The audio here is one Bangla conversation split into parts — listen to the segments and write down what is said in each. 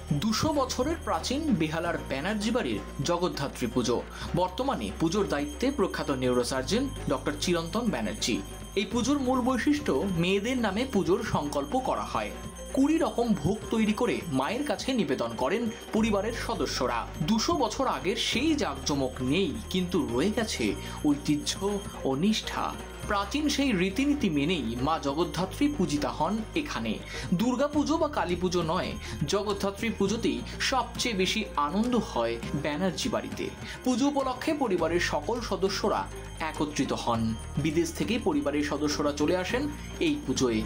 200 বছরের প্রাচীন বেহালার ব্যানার্জি বাড়ির জগদ্ধাত্রী পুজো। বর্তমানে পুজোর দায়িত্বে প্রখ্যাত নিউরোসার্জন ডক্টর চিরন্তন ব্যানার্জি। এই পুজোর মূল বৈশিষ্ট্য মেয়েদের নামে পুজোর সংকল্প করা হয়। 20 রকম ভোগ তৈরি করে মায়ের কাছে নিবেদন করেন পরিবারের সদস্যরা। 200 বছর আগের সেই জাঁকজমক নেই, কিন্তু রয়ে গেছে ঐতিহ্য ও নিষ্ঠা। প্রাচীন সেই রীতিনীতি মেনেই মা জগদ্ধাত্রী পূজিতা হন এখানে। দুর্গাপুজো বা কালী পুজো নয়, জগদ্ধাত্রী পুজোতেই সবচেয়ে বেশি আনন্দ হয় ব্যানার্জি বাড়িতে। পুজো উপলক্ষে পরিবারের সকল সদস্যরা একত্রিত হন। বিদেশ থেকে পরিবারের সদস্যরা চলে আসেন এই পুজোয়।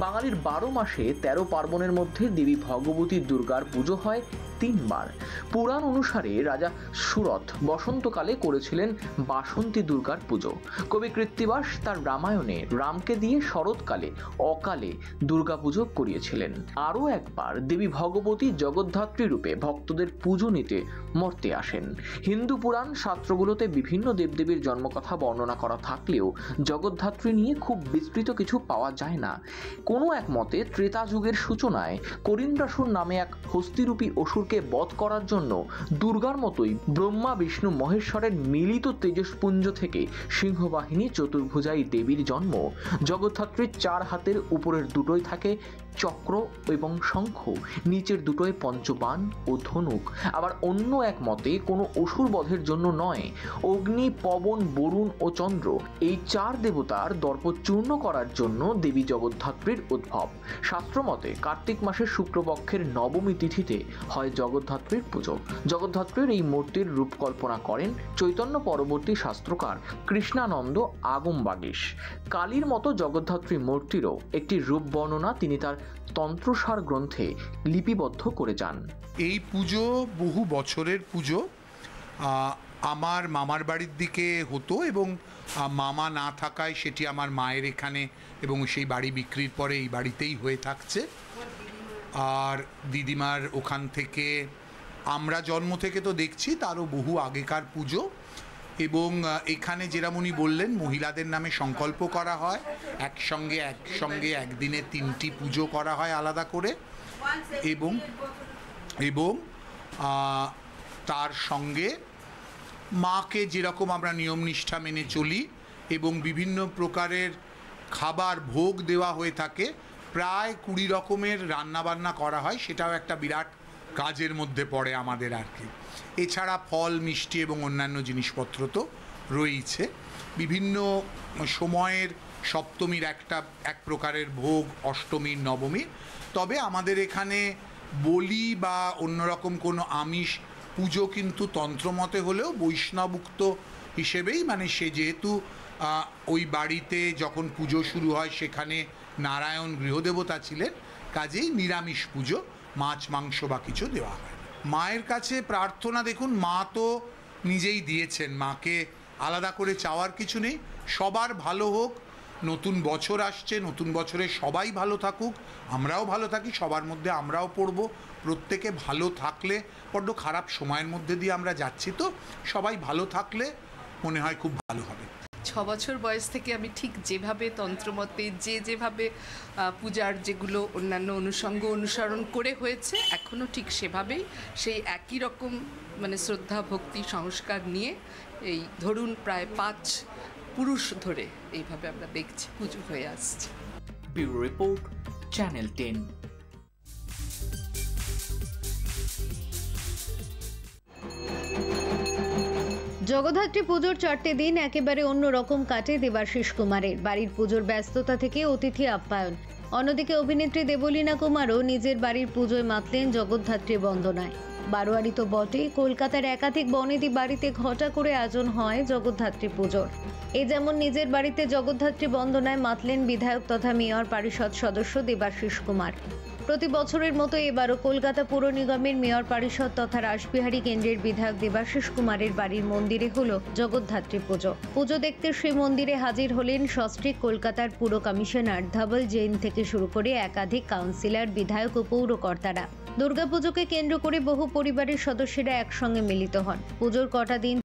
বাঙালির 12 মাসে 13 পার্বণের মধ্যে দেবী ভগবতী দুর্গার পুজো হয় 3 বার। পুরাণ অনুসারে রাজা সুরথ বসন্তকালে করেছিলেন বাসন্তী দুর্গার পুজো। কবি কৃত্তিবাস তার রামায়ণে রামকে দিয়ে শরৎকালে অকালে দুর্গা পুজো করিয়েছিলেন। আরও একবার দেবী ভগবতী জগদ্ধাত্রী রূপে ভক্তদের পুজো নিতে মর্তে আসেন। হিন্দু পুরাণ শাস্ত্রগুলোতে বিভিন্ন দেবদেবীর জন্মকথা বর্ণনা করা থাকলেও জগদ্ধাত্রী নিয়ে খুব বিস্তৃত কিছু পাওয়া যায় না। কোনো এক মতে ত্রেতা যুগের সূচনায় করিন্দ্রাসুর নামে এক হস্তিরূপী অসুরকে বধ করার জন্য দুর্গার মতোই ব্রহ্মা বিষ্ণু মহেশ্বরের মিলিত তেজস্পুঞ্জ থেকে সিংহবাহিনী চতুর্ভুজাই দেবীর জন্ম। জগদ্ধাত্রীর 4 হাতের উপরের দুটোই থাকে চক্র এবং শঙ্খ, নিচের দুটোয় পঞ্চবাণ ও ধনুক। আবার অন্য এক মতে কোনো অসুর বধের জন্য নয়, অগ্নি, পবন, বরুণ ও চন্দ্র এই 4 দেবতার দর্প চূর্ণ করার জন্য দেবী জগদ্ধাত্রীর উদ্ভব। শাস্ত্রমতে কার্তিক মাসের শুক্লপক্ষের নবমী তিথিতে হয় জগদ্ধাত্রীর পুজো। জগদ্ধাত্রীর এই মূর্তির রূপকল্পনা করেন চৈতন্য পরবর্তী শাস্ত্রকার কৃষ্ণানন্দ আগমবাগীশ। কালীর মতো জগদ্ধাত্রী মূর্তিরও একটি রূপ বর্ণনা তিনি তার তন্ত্রসার গ্রন্থে লিপিবদ্ধ করে যান। এই পুজো বহু বছরের পুজো। আমার মামার বাড়ির দিকে হতো এবং মামা না থাকায় সেটি আমার মায়ের এখানে এবং সেই বাড়ি বিক্রির পরে এই বাড়িতেই হয়ে থাকছে। আর দিদিমার ওখান থেকে আমরা জন্ম থেকে তো দেখছি তারও বহু আগেকার পুজো। এবং এখানে যেরামনি বললেন মহিলাদের নামে সংকল্প করা হয়, একসঙ্গে একদিনে 3টি পুজো করা হয় আলাদা করে। এবং তার সঙ্গে মাকে যেরকম আমরা নিয়ম নিষ্ঠা মেনে চলি এবং বিভিন্ন প্রকারের খাবার ভোগ দেওয়া হয়ে থাকে, প্রায় 20 রকমের রান্নাবান্না করা হয়। সেটাও একটা বিরাট কাজের মধ্যে পড়ে আমাদের আর কি। এছাড়া ফল, মিষ্টি এবং অন্যান্য জিনিসপত্র তো রয়েছে। বিভিন্ন সময়ের সপ্তমীর এক প্রকারের ভোগ, অষ্টমীর, নবমীর। তবে আমাদের এখানে বলি বা অন্যরকম কোনো আমিষ পুজো কিন্তু তন্ত্রমতে হলেও বৈষ্ণবুক্ত হিসেবেই, মানে সে যেহেতু ওই বাড়িতে যখন পুজো শুরু হয় সেখানে নারায়ণ গৃহদেবতা ছিলেন, কাজেই নিরামিষ পুজো, মাছ মাংস বা কিছু দেওয়া হয়। মায়ের কাছে প্রার্থনা, দেখুন মা তো নিজেই দিয়েছেন, মাকে আলাদা করে চাওয়ার কিছু নেই। সবার ভালো হোক, নতুন বছর আসছে, নতুন বছরে সবাই ভালো থাকুক, আমরাও ভালো থাকি, সবার মধ্যে আমরাও পড়ব। প্রত্যেকে ভালো থাকলে, বড্ড খারাপ সময়ের মধ্যে দিয়ে আমরা যাচ্ছি, তো সবাই ভালো থাকলে মনে হয় খুব ভালো হবে। 6 বছর বয়স থেকে আমি ঠিক যেভাবে তন্ত্রমতে যেভাবে পূজার যেগুলো অন্যান্য অনুষঙ্গ অনুসরণ করে হয়েছে, এখনও ঠিক সেভাবেই সেই একই রকম মানে শ্রদ্ধা, ভক্তি, সংস্কার নিয়ে এই ধরুন প্রায় 5 পুরুষ ধরে এইভাবে আমরা দেখছি পুজো হয়ে আসছে। Bureau report, channel 10। জগদ্ধাত্রী পুজোর 4টে দিন একেবারে অন্যরকম কাটে দেবাশিস কুমারের। বাড়ির পুজোর ব্যস্ততা থেকে অতিথি আপ্যায়ন। অন্যদিকে অভিনেত্রী দেবলীনা কুমারও নিজের বাড়ির পুজোয় মাতলেন জগদ্ধাত্রী বন্দনায়। বারোয়ারি তো বটেই, কলকাতার একাধিক বনেদি বাড়িতে ঘটা করে আয়োজন হয় জগদ্ধাত্রী পুজোর। এই যেমন নিজের বাড়িতে জগদ্ধাত্রী বন্দনায় মাতলেন বিধায়ক তথা মেয়র পরিষদ সদস্য দেবাশিস কুমার। প্রতি বছরের মতো এবারও কলকাতা পুর নিগমের মেয়র পরিষদ তথা রাসবিহারী কেন্দ্রের বিধায়ক দেবাশিস কুমারের বাড়ির মন্দিরে হলো জগদ্ধাত্রী পুজো। পুজো দেখতে সেই মন্দিরে হাজির হলেন সস্ত্রীক কলকাতার পুর কমিশনার ধবল জৈন থেকে শুরু করে একাধিক কাউন্সিলর, বিধায়ক ও পৌরকর্তারা। দুর্গাপুজোকে কেন্দ্র করে বহু পরিবারের সদস্যরা একসঙ্গে মিলিত হন। পুজোর কটা দিন